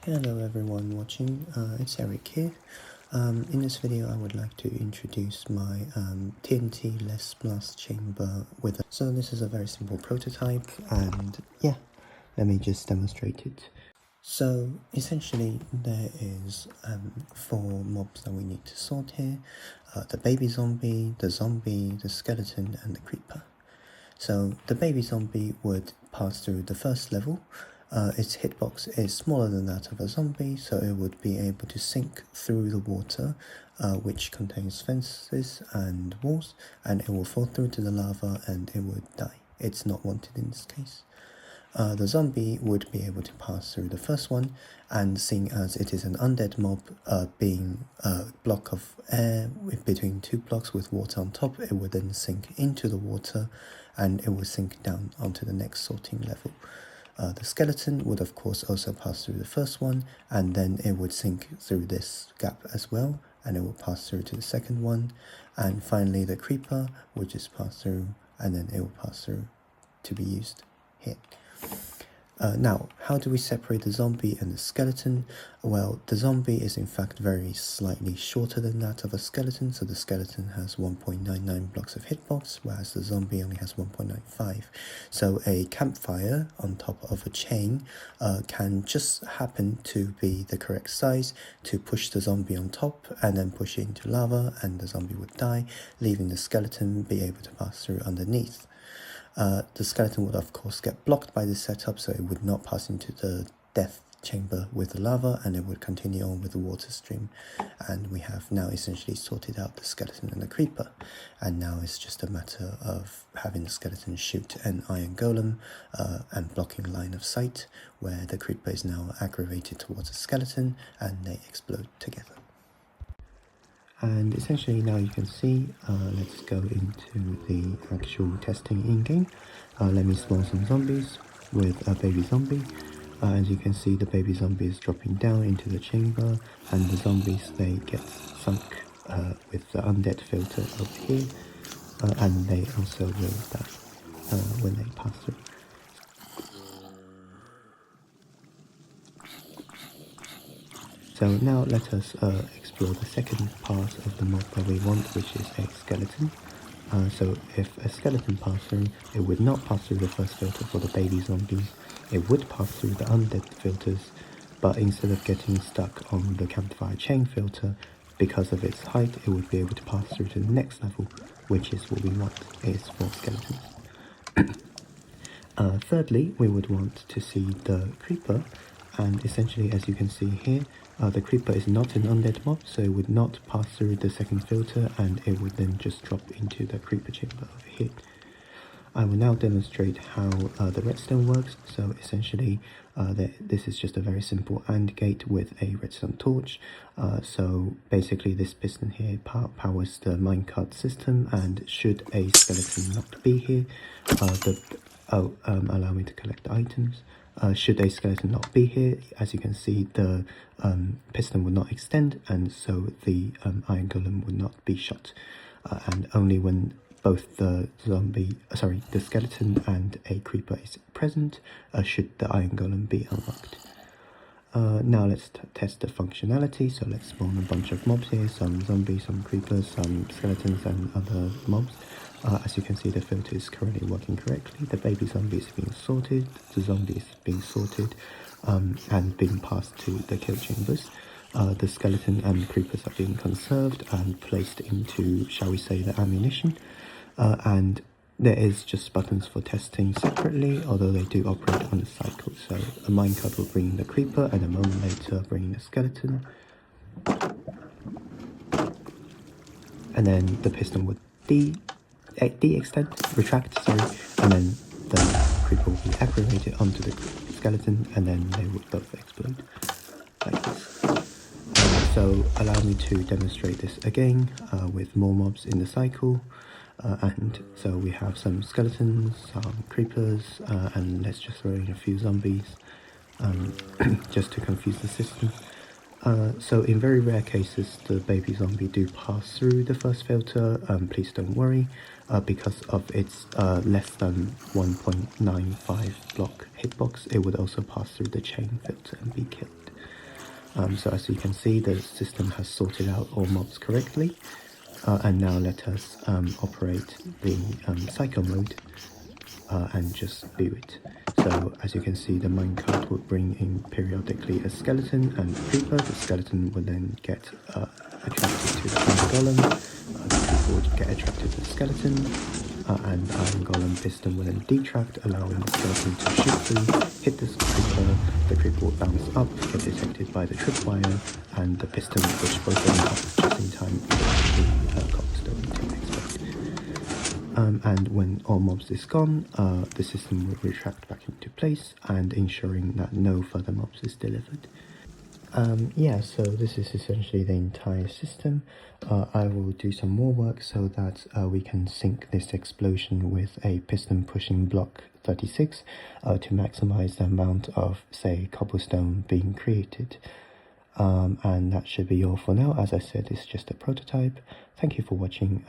Hello everyone watching, it's Eric here. In this video I would like to introduce my TNT less blast chamber with So this is a very simple prototype and yeah, let me just demonstrate it. So essentially there is 4 mobs that we need to sort here, the baby zombie, the skeleton and the creeper. So the baby zombie would pass through the first level. Its hitbox is smaller than that of a zombie, so it would be able to sink through the water, which contains fences and walls, and it will fall through to the lava and it would die. It's not wanted in this case. The zombie would be able to pass through the first one, and seeing as it is an undead mob, being a block of air between 2 blocks with water on top, it would then sink into the water and it will sink down onto the next sorting level. The skeleton would of course also pass through the first one, and then it would sink through this gap as well, and it will pass through to the second one, and finally the creeper would just pass through, and then it will pass through to be used here. Now, how do we separate the zombie and the skeleton? Well, the zombie is in fact very slightly shorter than that of a skeleton, so the skeleton has 1.99 blocks of hitbox, whereas the zombie only has 1.95. So a campfire on top of a chain can just happen to be the correct size to push the zombie on top and then push it into lava, and the zombie would die, leaving the skeleton be able to pass through underneath. The skeleton would of course get blocked by this setup, so it would not pass into the death chamber with the lava, and it would continue on with the water stream. And we have now essentially sorted out the skeleton and the creeper, and now it's just a matter of having the skeleton shoot an iron golem and blocking line of sight, where the creeper is now aggravated towards the skeleton and they explode together. And essentially now you can see, let's go into the actual testing in-game. Let me spawn some zombies with a baby zombie. As you can see, the baby zombie is dropping down into the chamber, and the zombies, they get sunk with the undead filter over here, and they also will die when they pass through. So now let us explore the second part of the mob that we want, which is a skeleton. So if a skeleton passed through, it would not pass through the first filter for the baby zombies. It would pass through the undead filters, but instead of getting stuck on the campfire chain filter, because of its height, it would be able to pass through to the next level, which is what we want, is for skeletons. Thirdly, we would want to see the creeper, and essentially, as you can see here, the creeper is not an undead mob, so it would not pass through the second filter, and it would then just drop into the creeper chamber over here. I will now demonstrate how the redstone works. So essentially, this is just a very simple AND gate with a redstone torch. So basically this piston here powers the minecart system, and should a skeleton not be here, allow me to collect the items. Should a skeleton not be here, as you can see, the piston would not extend, and so the iron golem would not be shot. And only when both the skeleton and a creeper is present, should the iron golem be unlocked. Now let's test the functionality. So let's spawn a bunch of mobs here, some zombies, some creepers, some skeletons and other mobs. As you can see, the filter is currently working correctly. The baby zombie is being sorted, the zombie is being sorted and being passed to the kill chambers. The skeleton and creepers are being conserved and placed into, shall we say, the ammunition. And there is just buttons for testing separately, although they do operate on a cycle. So a minecart will bring the creeper, and a moment later bring the skeleton. And then the piston would retract, and then the creeper will be aggravated onto the skeleton, and then they would both explode like this. So allow me to demonstrate this again with more mobs in the cycle. And so we have some skeletons, some creepers, and let's just throw in a few zombies just to confuse the system. So in very rare cases, the baby zombie do pass through the first filter. Please don't worry, because of its less than 1.95 block hitbox, it would also pass through the chain filter and be killed. So as you can see, the system has sorted out all mobs correctly. And now let us operate the cycle mode and just view it. So as you can see, the minecart will bring in periodically a skeleton and a creeper. The skeleton will then get attracted to the iron golem. The creeper will get attracted to the skeleton, and the iron golem piston will then detract, allowing the skeleton to shoot through, hit the creeper. The creeper will bounce up, get detected by the tripwire, and the piston will push both of them up just in time for the cobblestone to explode. And when all mobs is gone, the system will retract back into place and ensuring that no further mobs is delivered. Yeah, so this is essentially the entire system. I will do some more work so that we can sync this explosion with a piston pushing block 36 to maximize the amount of, say, cobblestone being created. And that should be all for now. As I said, it's just a prototype. Thank you for watching.